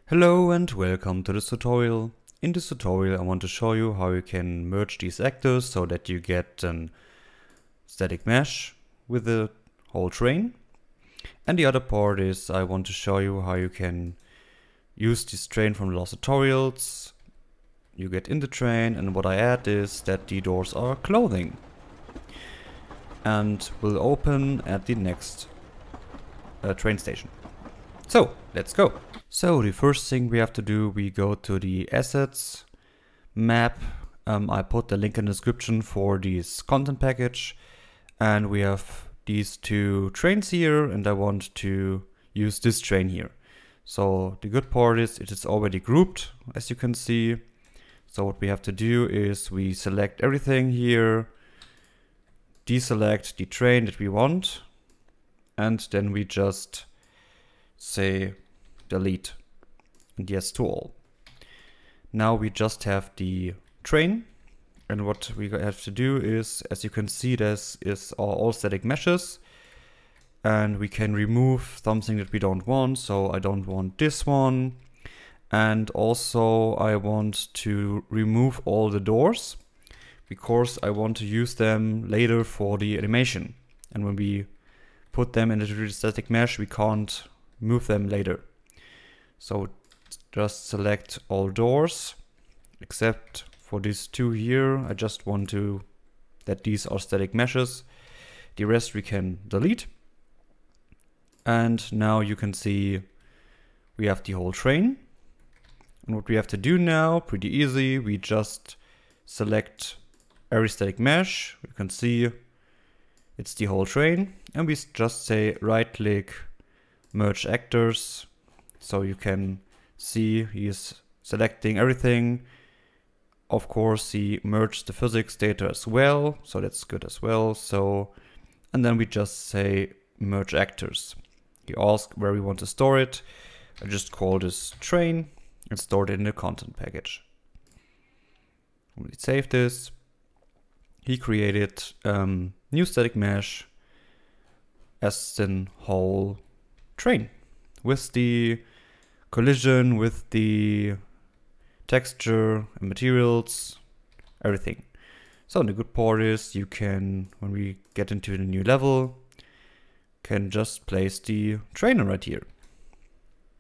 Hello and welcome to this tutorial. In this tutorial I want to show you how you can merge these actors so that you get a static mesh with the whole train. And the other part is I want to show you how you can use this train from the last tutorials. You get in the train, and what I add is that the doors are closing and will open at the next train station. So let's go. So the first thing we have to do, we go to the assets map. I put the link in the description for this content package, and we have these two trains here, and I want to use this train here. So the good part is it is already grouped, as you can see. So what we have to do is we select everything here, deselect the train that we want, and then we just say delete and yes to all. Now we just have the train, and what we have to do is, as you can see, this is all static meshes, and we can remove something that we don't want. So I don't want this one, and also I want to remove all the doors because I want to use them later for the animation, and when we put them into the static mesh we can't move them later. So just select all doors except for these two here. I just want to that these are static meshes. The rest we can delete. And now you can see we have the whole train. And what we have to do now, pretty easy, we just select every static mesh. You can see it's the whole train, and we just say right click, merge actors. So you can see he's selecting everything. Of course, he merged the physics data as well, so that's good as well. So, and then we just say merge actors. He asks where we want to store it. I just call this train and store it in the content package. When we save this, he created new static mesh as the whole train with the collision, with the texture and materials, everything. So the good part is you can, when we get into the new level, can just place the trainer right here.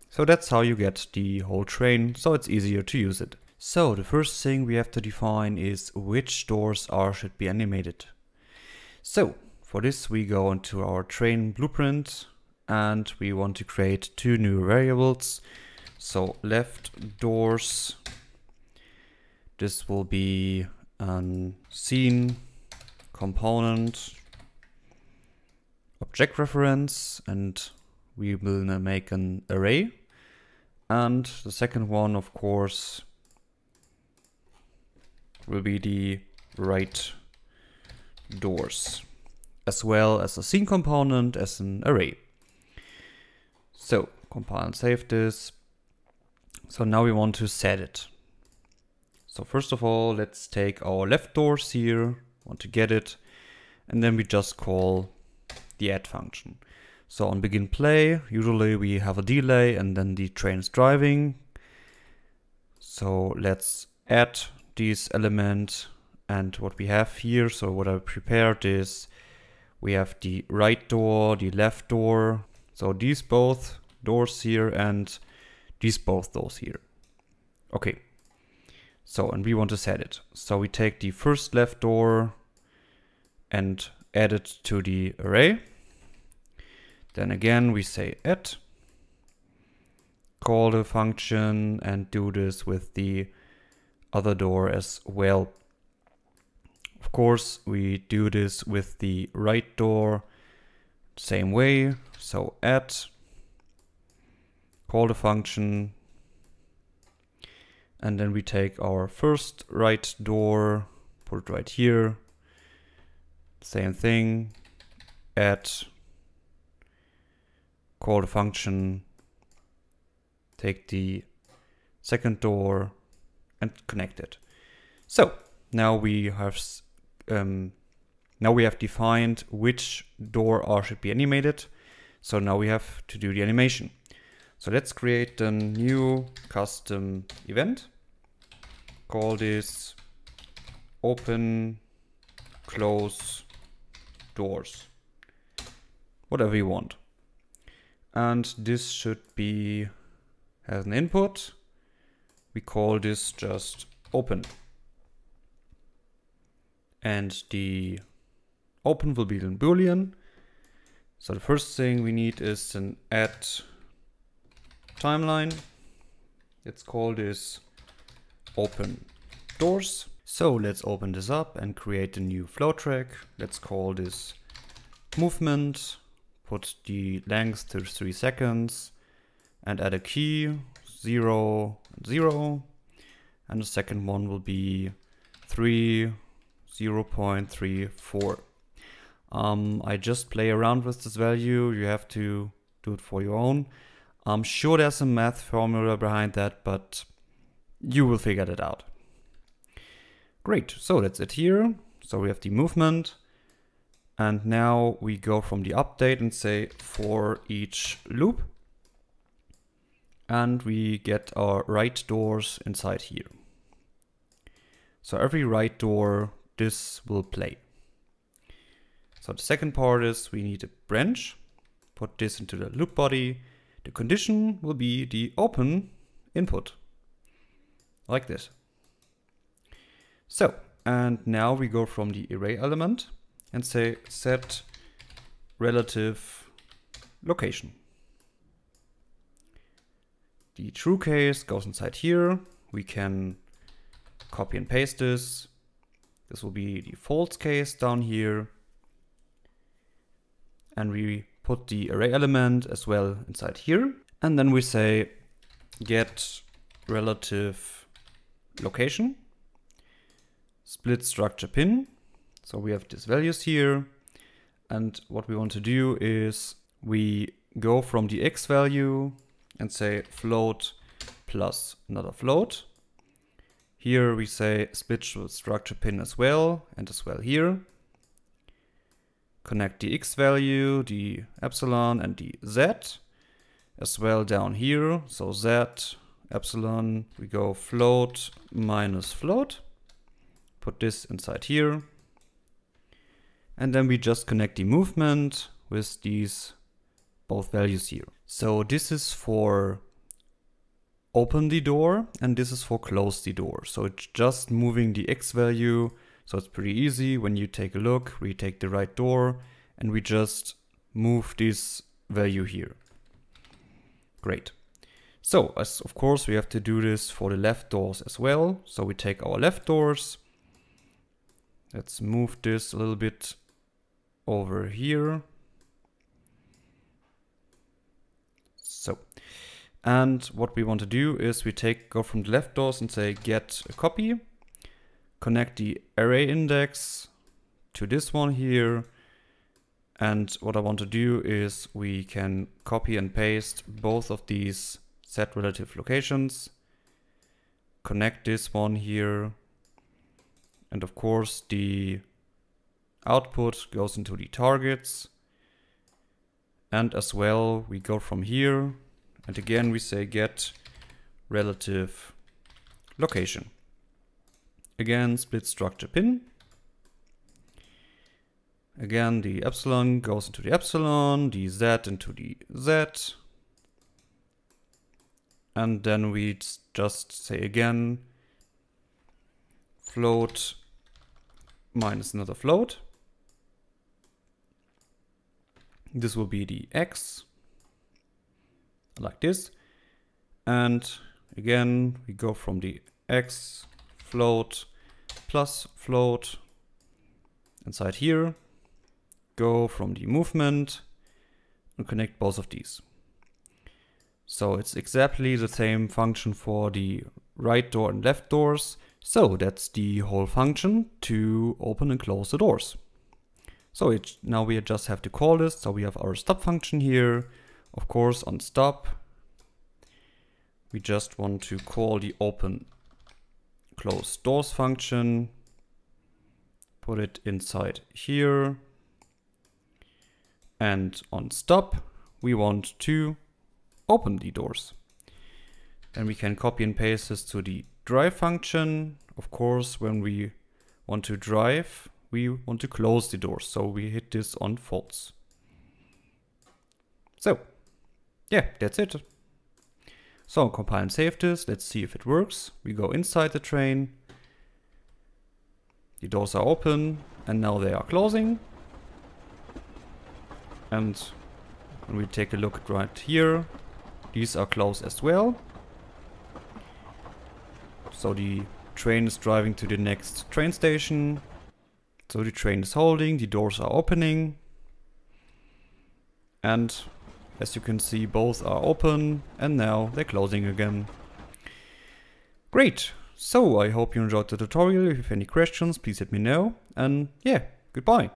So that's how you get the whole train, so it's easier to use it. So the first thing we have to define is which doors should be animated. So for this we go into our train blueprint, and we want to create two new variables. So left doors, this will be a scene component object reference, and we will make an array. And the second one, of course, will be the right doors, as well as a scene component as an array. So compile and save this. So now we want to set it. So first of all, let's take our left doors here, want to get it, and then we just call the add function. So on begin play, usually we have a delay and then the train is driving. So let's add this element, and what we have here, so what I prepared is we have the right door, the left door, so these both doors here and these both doors here. Okay, so and we want to set it. So we take the first left door and add it to the array. Then again we say add, call the function and do this with the other door as well. Of course we do this with the right door same way. So add, call the function, and then we take our first right door, put it right here, same thing, add, call the function, take the second door and connect it. So now we have defined which door should be animated. So now we have to do the animation. So let's create a new custom event. Call this open, close doors, whatever you want. And this should be, has an input. We call this just open. And the open will be in Boolean. So the first thing we need is an add timeline. Let's call this open doors. So let's open this up and create a new flow track. Let's call this movement, put the length to 3 seconds and add a key 0 and 0. And the second one will be 0.34. I just play around with this value. You have to do it for your own. I'm sure there's a math formula behind that, but you will figure that out. Great, so that's it here. So we have the movement. And now we go from the update and say for each loop. And we get our right doors inside here. So every right door, this will play. So the second part is we need a branch. Put this into the loop body. The condition will be the open input, like this. So, and now we go from the array element and say set relative location. The true case goes inside here. We can copy and paste this. This will be the false case down here. And we put the array element as well inside here. And then we say get relative location, split structure pin. So we have these values here. And what we want to do is we go from the x value and say float plus another float. Here we say split structure pin as well, and as well here. Connect the x value, the epsilon and the z as well down here. So z, epsilon, we go float minus float. Put this inside here. And then we just connect the movement with these both values here. So this is for open the door and this is for close the door. So it's just moving the x value. So it's pretty easy. When you take a look, we take the right door and we just move this value here. Great. So as of course we have to do this for the left doors as well. So we take our left doors. Let's move this a little bit over here. So, and what we want to do is we go from the left doors and say get a copy, connect the array index to this one here. And what I want to do is we can copy and paste both of these set relative locations, connect this one here. And of course the output goes into the targets. And as well, we go from here. And again, we say get relative location. Again, split structure pin. Again, the epsilon goes into the epsilon, the z into the z. And then we just say again, float minus another float. This will be the x, like this. And again, we go from the x float plus float inside here, go from the movement and connect both of these. So it's exactly the same function for the right door and left doors. So that's the whole function to open and close the doors. So now we just have to call this. So we have our stop function here. Of course, on stop, we just want to call the open close doors function, put it inside here. And on stop, we want to open the doors. And we can copy and paste this to the drive function. Of course, when we want to drive, we want to close the doors, so we hit this on false. So, yeah, that's it. So compile and save this. Let's see if it works. We go inside the train. The doors are open and now they are closing. And when we take a look right here, these are closed as well. So the train is driving to the next train station. So the train is holding, the doors are opening. And as you can see, both are open and now they're closing again. Great! So I hope you enjoyed the tutorial. If you have any questions, please let me know. And yeah, goodbye!